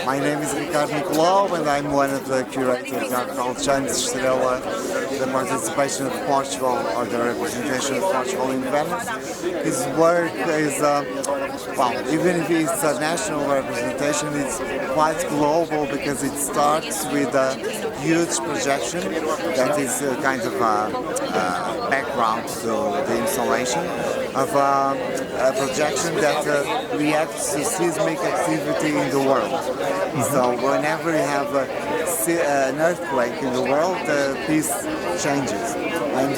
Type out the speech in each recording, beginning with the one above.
My name is Ricardo Nicolau and I'm one of the curators of Alexandre Estrela, the participation of Portugal or the representation of Portugal in Venice. His work is, well, even if it's a national representation, it's quite global because it starts with a huge projection that is kind of a background to the installation of a projection that reacts to seismic activity in the world. So whenever you have an earthquake in the world, this changes. And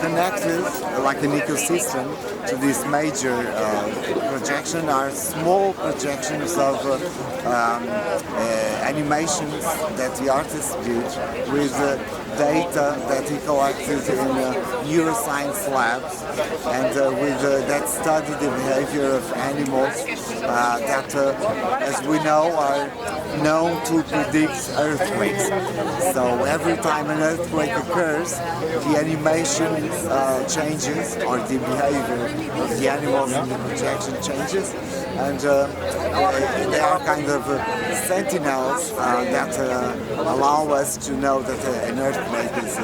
connected, like an ecosystem, to this major projection are small projections of animations that the artist did with data that he collected in neuroscience labs and that study the behavior of animals that, as we know, are known to predict earthquakes. So every time an earthquake occurs, the animation changes, or the behavior of the animals in the projection changes, and they are kind of sentinels that allow us to know that an earthquake is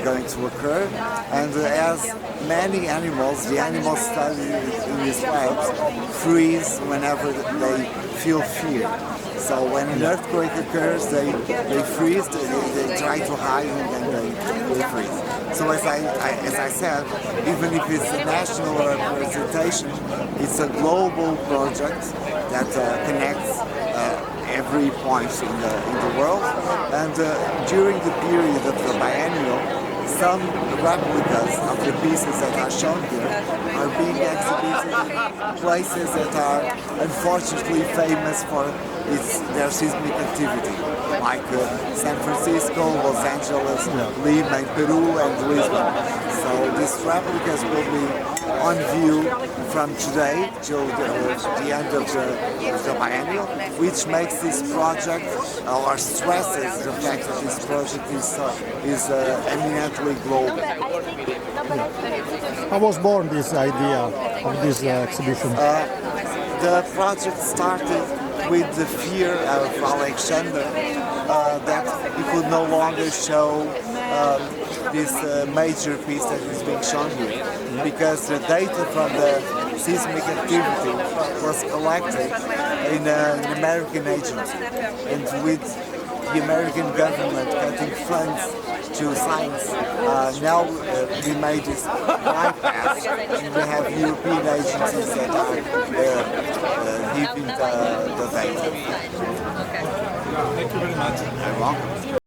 going to occur. And as many animals, the animals studied in these labs freeze whenever they feel fear. So when an earthquake occurs, they freeze, they try to hide, and then they freeze. So as I said, even if it's a national representation, it's a global project that connects every point in the world. And during the period of the biennial, some replicas of the pieces that are shown here are being exhibited in places that are unfortunately famous for their seismic activity, like San Francisco, Los Angeles, Lima in Peru, and Lisbon. So these replicas will be on view from today till the end of the biennial, which makes this project, or stresses the fact that this project is eminently global. How was born this idea of this exhibition? The project started with the fear of Alexandre that he could no longer show this major piece that is being shown here, because the data from the seismic activity was collected in an American agency, and with the American government cutting funds to science, now we made this bypass, and we have European agencies that are giving the data. Thank you very much. You're welcome.